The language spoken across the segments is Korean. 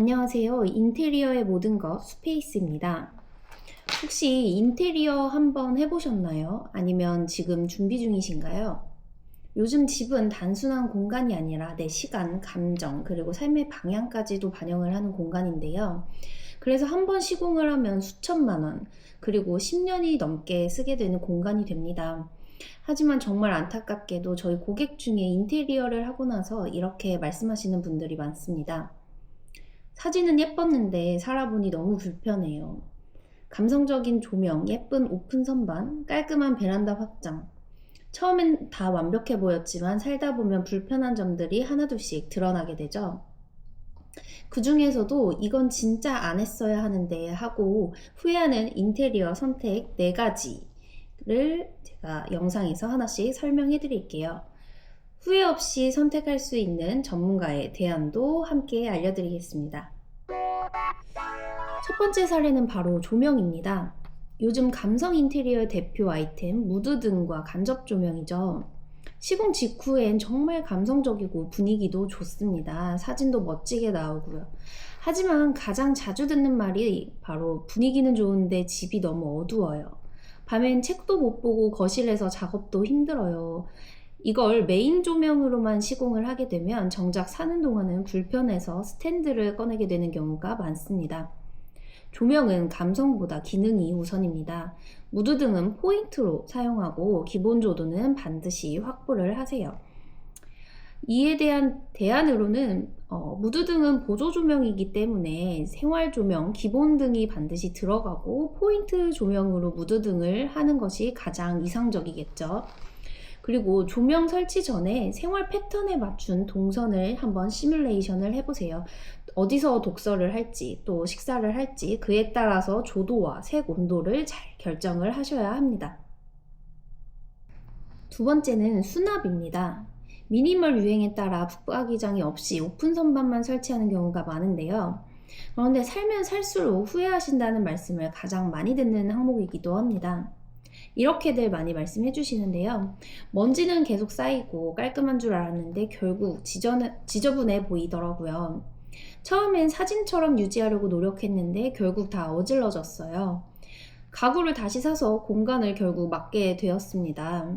안녕하세요. 인테리어의 모든 것 스페이스입니다. 혹시 인테리어 한번 해보셨나요? 아니면 지금 준비 중이신가요? 요즘 집은 단순한 공간이 아니라 내 시간, 감정, 그리고 삶의 방향까지도 반영을 하는 공간인데요. 그래서 한 번 시공을 하면 수천만 원, 그리고 10년이 넘게 쓰게 되는 공간이 됩니다. 하지만 정말 안타깝게도 저희 고객 중에 인테리어를 하고 나서 이렇게 말씀하시는 분들이 많습니다. 사진은 예뻤는데 살아보니 너무 불편해요. 감성적인 조명, 예쁜 오픈 선반, 깔끔한 베란다 확장. 처음엔 다 완벽해 보였지만 살다 보면 불편한 점들이 하나둘씩 드러나게 되죠. 그 중에서도 이건 진짜 안 했어야 하는데 하고 후회하는 인테리어 선택 4가지를 제가 영상에서 하나씩 설명해 드릴게요. 후회 없이 선택할 수 있는 전문가의 대안도 함께 알려드리겠습니다. 첫 번째 사례는 바로 조명입니다. 요즘 감성 인테리어의 대표 아이템 무드등과 간접 조명이죠. 시공 직후엔 정말 감성적이고 분위기도 좋습니다. 사진도 멋지게 나오고요. 하지만 가장 자주 듣는 말이 바로 분위기는 좋은데 집이 너무 어두워요. 밤엔 책도 못 보고 거실에서 작업도 힘들어요. 이걸 메인 조명으로만 시공을 하게 되면 정작 사는 동안은 불편해서 스탠드를 꺼내게 되는 경우가 많습니다. 조명은 감성보다 기능이 우선입니다. 무드등은 포인트로 사용하고 기본 조도는 반드시 확보를 하세요. 이에 대한 대안으로는 무드등은 보조 조명이기 때문에 생활 조명, 기본 등이 반드시 들어가고 포인트 조명으로 무드등을 하는 것이 가장 이상적이겠죠. 그리고 조명 설치 전에 생활 패턴에 맞춘 동선을 한번 시뮬레이션을 해보세요. 어디서 독서를 할지 또 식사를 할지 그에 따라서 조도와 색 온도를 잘 결정을 하셔야 합니다. 두 번째는 수납입니다. 미니멀 유행에 따라 붙박이장이 없이 오픈 선반만 설치하는 경우가 많은데요. 그런데 살면 살수록 후회하신다는 말씀을 가장 많이 듣는 항목이기도 합니다. 이렇게들 많이 말씀해 주시는데요. 먼지는 계속 쌓이고 깔끔한 줄 알았는데 결국 지저분해 보이더라고요. 처음엔 사진처럼 유지하려고 노력했는데 결국 다 어질러졌어요. 가구를 다시 사서 공간을 결국 막게 되었습니다.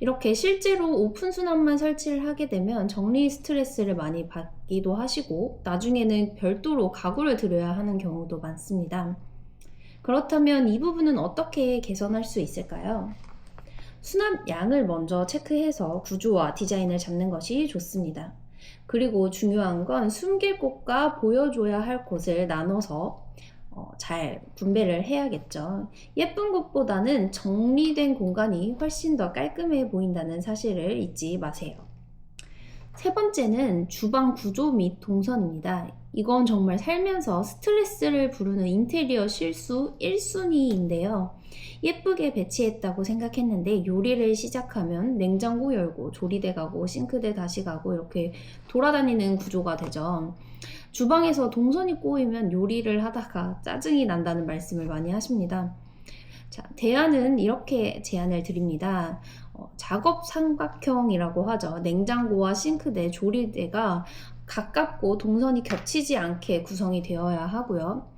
이렇게 실제로 오픈 수납만 설치를 하게 되면 정리 스트레스를 많이 받기도 하시고 나중에는 별도로 가구를 들여야 하는 경우도 많습니다. 그렇다면 이 부분은 어떻게 개선할 수 있을까요? 수납 양을 먼저 체크해서 구조와 디자인을 잡는 것이 좋습니다. 그리고 중요한 건 숨길 곳과 보여줘야 할 곳을 나눠서 잘 분배를 해야겠죠. 예쁜 곳보다는 정리된 공간이 훨씬 더 깔끔해 보인다는 사실을 잊지 마세요. 세 번째는 주방 구조 및 동선입니다. 이건 정말 살면서 스트레스를 부르는 인테리어 실수 1순위인데요. 예쁘게 배치했다고 생각했는데 요리를 시작하면 냉장고 열고 조리대 가고 싱크대 다시 가고 이렇게 돌아다니는 구조가 되죠. 주방에서 동선이 꼬이면 요리를 하다가 짜증이 난다는 말씀을 많이 하십니다. 자, 대안은 이렇게 제안을 드립니다. 작업 삼각형이라고 하죠. 냉장고와 싱크대, 조리대가 가깝고 동선이 겹치지 않게 구성이 되어야 하고요.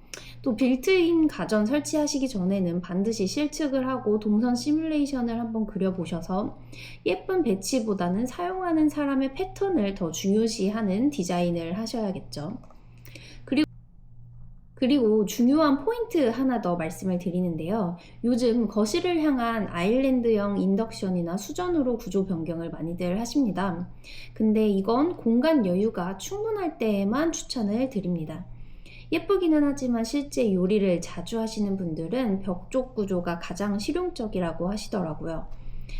또 빌트인 가전 설치하시기 전에는 반드시 실측을 하고 동선 시뮬레이션을 한번 그려보셔서 예쁜 배치보다는 사용하는 사람의 패턴을 더 중요시하는 디자인을 하셔야겠죠. 그리고 중요한 포인트 하나 더 말씀을 드리는데요. 요즘 거실을 향한 아일랜드형 인덕션이나 수전으로 구조 변경을 많이들 하십니다. 근데 이건 공간 여유가 충분할 때에만 추천을 드립니다. 예쁘기는 하지만 실제 요리를 자주 하시는 분들은 벽 쪽 구조가 가장 실용적이라고 하시더라고요.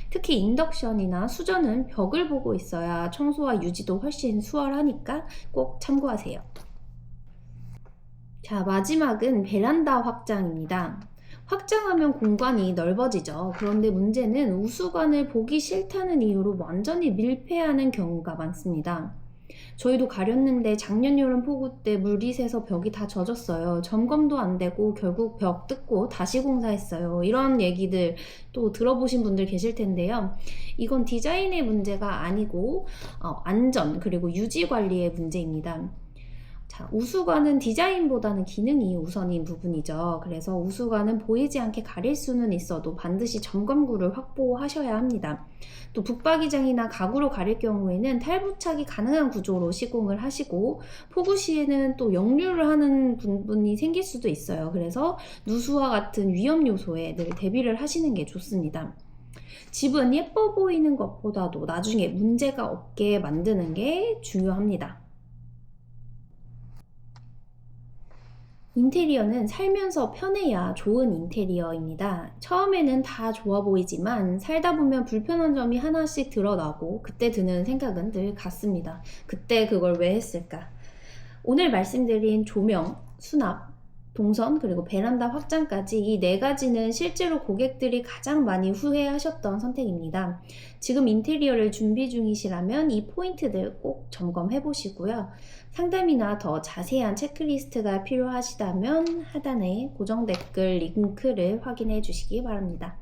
특히 인덕션이나 수전은 벽을 보고 있어야 청소와 유지도 훨씬 수월하니까 꼭 참고하세요. 자, 마지막은 베란다 확장입니다. 확장하면 공간이 넓어지죠. 그런데 문제는 우수관을 보기 싫다는 이유로 완전히 밀폐하는 경우가 많습니다. 저희도 가렸는데 작년 여름 폭우 때 물이 새서 벽이 다 젖었어요. 점검도 안 되고 결국 벽 뜯고 다시 공사했어요. 이런 얘기들 또 들어보신 분들 계실 텐데요. 이건 디자인의 문제가 아니고 안전 그리고 유지 관리의 문제입니다. 자, 우수관은 디자인보다는 기능이 우선인 부분이죠. 그래서 우수관은 보이지 않게 가릴 수는 있어도 반드시 점검구를 확보하셔야 합니다. 또 붙박이장이나 가구로 가릴 경우에는 탈부착이 가능한 구조로 시공을 하시고, 폭우 시에는 또 역류를 하는 부분이 생길 수도 있어요. 그래서 누수와 같은 위험 요소에 늘 대비를 하시는 게 좋습니다. 집은 예뻐 보이는 것보다도 나중에 문제가 없게 만드는 게 중요합니다. 인테리어는 살면서 편해야 좋은 인테리어입니다. 처음에는 다 좋아 보이지만 살다 보면 불편한 점이 하나씩 드러나고 그때 드는 생각은 늘 같습니다. 그때 그걸 왜 했을까? 오늘 말씀드린 조명, 수납, 동선, 그리고 베란다 확장까지 이 4가지는 실제로 고객들이 가장 많이 후회하셨던 선택입니다. 지금 인테리어를 준비 중이시라면 이 포인트들 꼭 점검해 보시고요. 상담이나 더 자세한 체크리스트가 필요하시다면 하단에 고정 댓글 링크를 확인해 주시기 바랍니다.